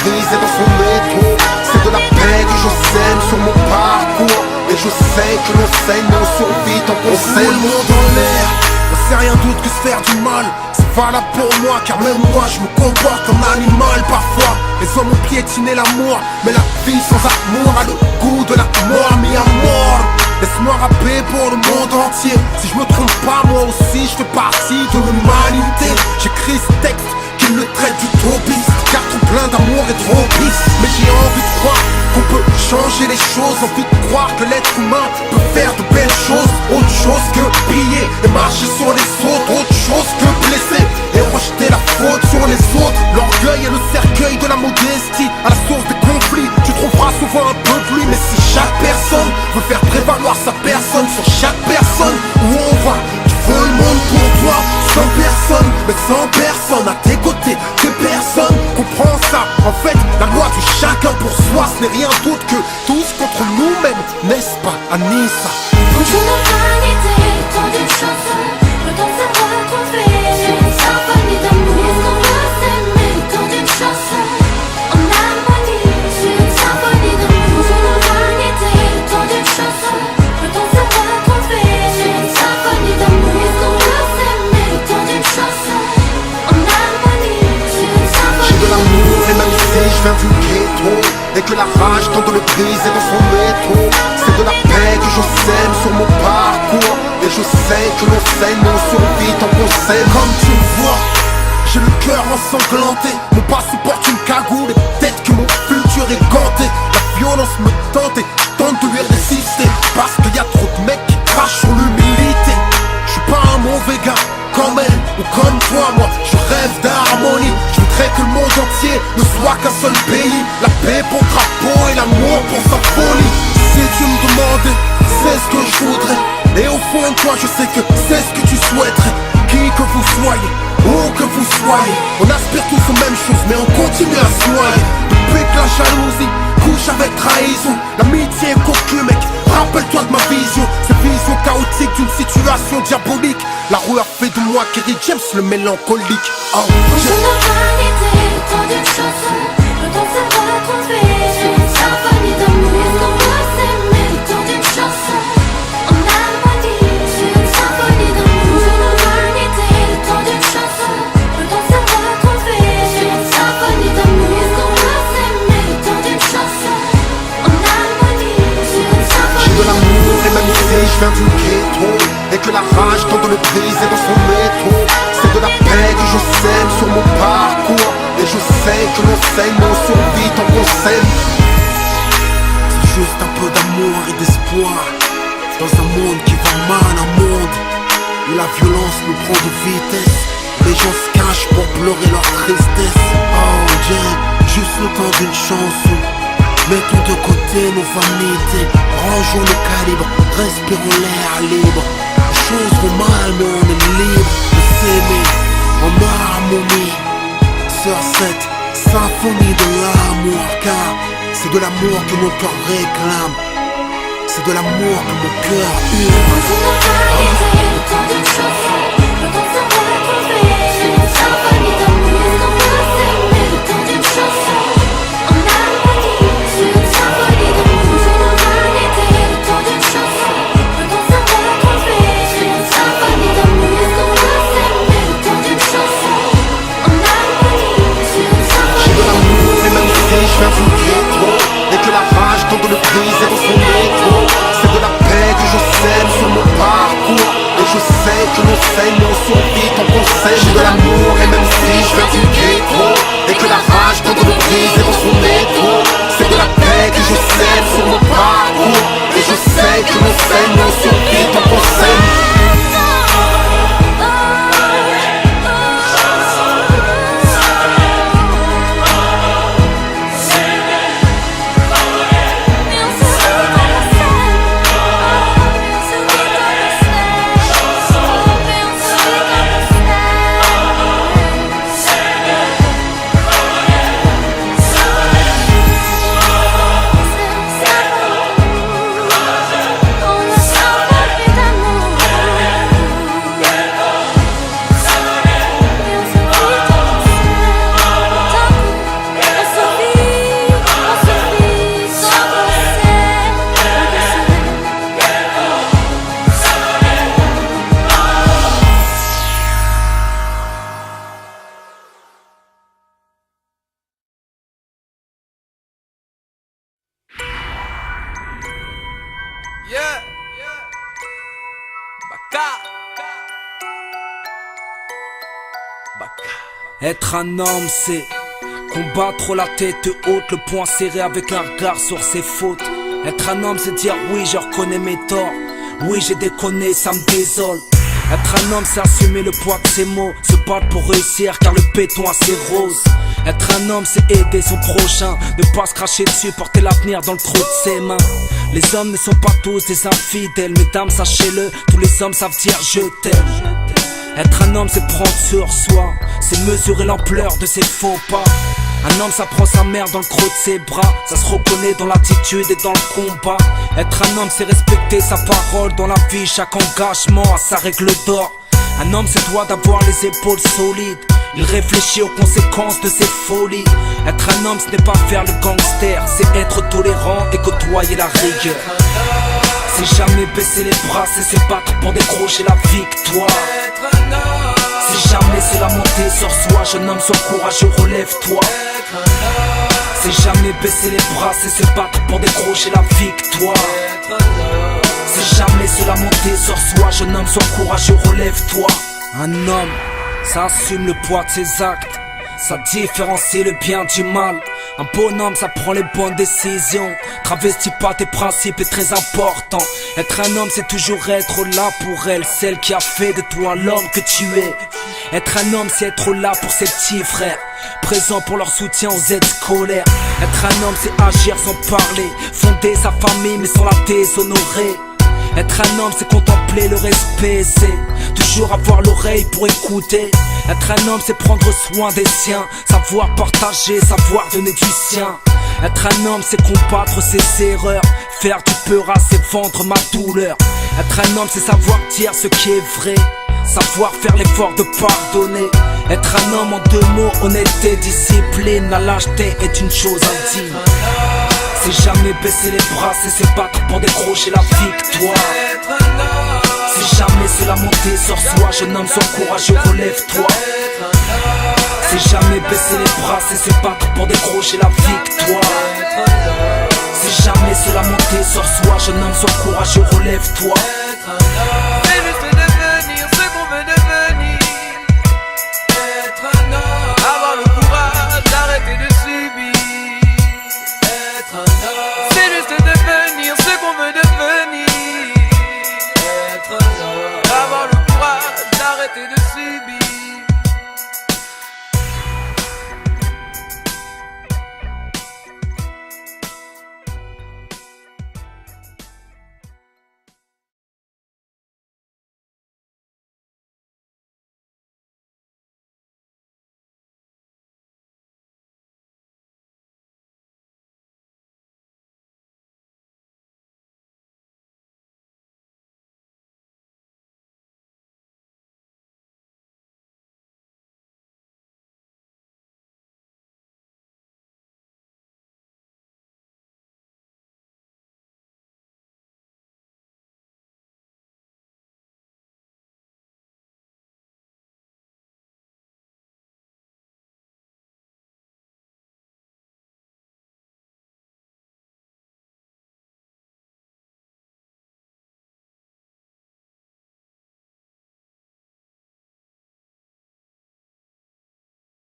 briser dans son métro. C'est de la paix que je sème sur mon parcours. Et je sais que l'on saigne, mais on survit tant qu'on sait. Le monde en l'air, c'est rien d'autre que se faire du mal. C'est valable pour moi, car même moi je me comporte comme animal parfois. Les hommes ont piétiné l'amour, mais la vie sans amour a le goût de la mort, mi amor. Laisse-moi rapper pour le monde entier. Si je me trompe pas, moi aussi je fais partie de l'humanité. J'écris ce texte qui le traite d'utopiste, car trop plein d'amour et trop triste. Mais j'ai envie de croire qu'on peut changer les choses. Envie de croire que l'être humain peut faire de belles choses. Autre chose que prier et marcher sur les autres. Autre chose que blesser et rejeter la faute sur les autres. L'orgueil est le cercueil de la modestie, à la source des conflits. Tu trouveras souvent un peu de lui, mais si chaque personne veut faire prévaloir sa personne sur chaque personne, où on va, tu veux le monde pour toi. Sans personne, mais sans personne à tes côtés, des personnes. Comprends ça, en fait, la loi du chacun pour soi, ce n'est rien d'autre que tous contre nous-mêmes, n'est-ce pas, Anissa? Bonjour la vanité, tant de chansons, peut-on savoir qu'on fait une symphonie d'amour. On va s'aimer, tant de chansons, en harmonie, sur une symphonie d'amour. Bonjour la vanité, tant de chansons, peut-on savoir qu'on fait une symphonie d'amour. On va s'aimer, tant de chansons, en harmonie, sur une symphonie d'amour. J'ai de l'amour et même si je viens du ghetto, et que la rage tente de le briser dans son métro. C'est de la paix que je sème sur mon parcours. Et je sais que l'on saigne, mais on survit tant qu'on s'aime. Comme tu le vois, j'ai le cœur ensanglanté. Mon passé porte une cagoule et peut-être que mon futur est ganté. La violence me tente et je tente de lui résister, parce qu'il y a trop de mecs qui crachent sur l'humilité. Je suis pas un mauvais gars comme elle ou comme toi, moi je rêve d'harmonie. Je voudrais que le monde entier ne soit qu'un seul pays. La paix pour drapeau et l'amour pour sa folie. Si tu me demandais, c'est ce que je voudrais. Et au fond de toi je sais que c'est ce que tu souhaiterais. Qui que vous soyez, où que vous soyez, on aspire tous aux mêmes choses mais on continue à se noyer. Depuis que la jalousie couche avec trahison, l'amitié est cocu mec, rappelle-toi de ma vision. Cette vision chaotique d'une situation diabolique. La rue a fait de moi Kerry James le mélancolique. Oh, Bonjour la vanité, tant de chansons, peut-on savoir qu'on fait une symphonie d'amour. On va s'aimer, tant de chansons, en harmonie, sur une symphonie d'amour. Bonjour la vanité, tant de chansons, peut-on savoir qu'on fait une symphonie d'amour. On va s'aimer, tant de chansons, en harmonie, sur une symphonie d'amour. j'ai de l'amour et même si je viens du ghetto, et que la rage tente de le briser dans son métro. C'est de la paix que je sème sur mon parcours. Et je sais que l'on saigne, mais on survit tant qu'on s'aime. C'est juste un peu d'amour et d'espoir dans un monde qui va mal, un monde où la violence nous prend de vitesse. Les gens se cachent pour pleurer leur tristesse. Oh Dieu, juste le temps d'une chanson. Mettons de côté nos vanités, rangeons nos calibres, respirons l'air libre. Les choses vont mal mais on est libre de s'aimer en harmonie. Sur cette symphonie de l'amour, car c'est de l'amour que mon cœur réclame. C'est de l'amour que mon cœur hurle. Bonjour la vanité, tant de chansons, peut-on savoir qu'on fait une symphonie d'amour. On va s'aimer, tant de chansons, en harmonie, sur une symphonie d'amour. Bonjour la vanité, tant de chansons, peut-on savoir qu'on fait une symphonie d'amour. On va s'aimer, tant de chansons, en harmonie, sur une symphonie d'amour. J'ai de l'amour et même si je viens du ghetto, et que la rage tente de le briser dans son métro. C'est de la paix que je sème sur mon parcours. Et je sais que l'on saigne, mais on survit tant qu'on s'aime. J'ai de l'amour et même si je viens du ghetto, et que la rage tente de le briser dans son métro. C'est de la paix que je sème sur mon parcours. Et je sais que l'on saigne, mais on survit tant qu'on s'aime. Être un homme, c'est combattre la tête haute, le poing serré avec un regard sur ses fautes. Être un homme, c'est dire oui, je reconnais mes torts. Oui, j'ai déconné, ça me désole. Être un homme, c'est assumer le poids de ses mots. Se battre pour réussir, car le béton a ses roses. Être un homme, c'est aider son prochain. Ne pas se cracher dessus, porter l'avenir dans le trou de ses mains. Les hommes ne sont pas tous des infidèles. Mesdames, sachez-le, tous les hommes savent dire je t'aime. Être un homme, c'est prendre sur soi. C'est mesurer l'ampleur de ses faux pas. Un homme, ça prend sa mère dans le creux de ses bras. Ça se reconnaît dans l'attitude et dans le combat. Être un homme, c'est respecter sa parole dans la vie. Chaque engagement a sa règle d'or. Un homme, c'est toi d'avoir les épaules solides. Il réfléchit aux conséquences de ses folies. Être un homme, ce n'est pas faire le gangster. C'est être tolérant et côtoyer la rigueur. C'est jamais baisser les bras, c'est se battre pour décrocher la victoire. C'est jamais se lamenter sur soi, jeune homme, sois courageux, relève-toi. C'est jamais baisser les bras, c'est se battre pour décrocher la victoire. C'est jamais se lamenter sur soi, jeune homme, sois courageux, relève-toi. Un homme, ça assume le poids de ses actes. Ça différencie le bien du mal. Un bonhomme, ça prend les bonnes décisions. Travestis pas tes principes est très important. Être un homme, c'est toujours être là pour elle, celle qui a fait de toi l'homme que tu es. Être un homme, c'est être là pour ses petits frères, présent pour leur soutien aux aides scolaires. Être un homme, c'est agir sans parler, fonder sa famille mais sans la déshonorer. Être un homme, c'est contempler le respect, c'est toujours avoir l'oreille pour écouter. Être un homme, c'est prendre soin des siens, savoir partager, savoir donner du sien. Être un homme, c'est combattre ses erreurs, faire du peur c'est vendre ma douleur. Être un homme, c'est savoir dire ce qui est vrai, savoir faire l'effort de pardonner. Être un homme en deux mots, honnêteté, discipline. La lâcheté est une chose indigne. C'est jamais baisser les bras, c'est se battre pour décrocher la victoire. C'est jamais se lamenter sur soi, jeune homme, sois courageux, relève-toi. C'est jamais baisser les bras, c'est se battre pour décrocher la victoire. C'est jamais se lamenter sur soi, jeune homme, sois courageux, relève-toi. C'est juste devenir ce qu'on veut devenir. Être un homme, avoir le courage d'arrêter de subir. Être un homme, c'est juste devenir ce qu'on veut devenir. Être un homme, avoir le courage d'arrêter de subir.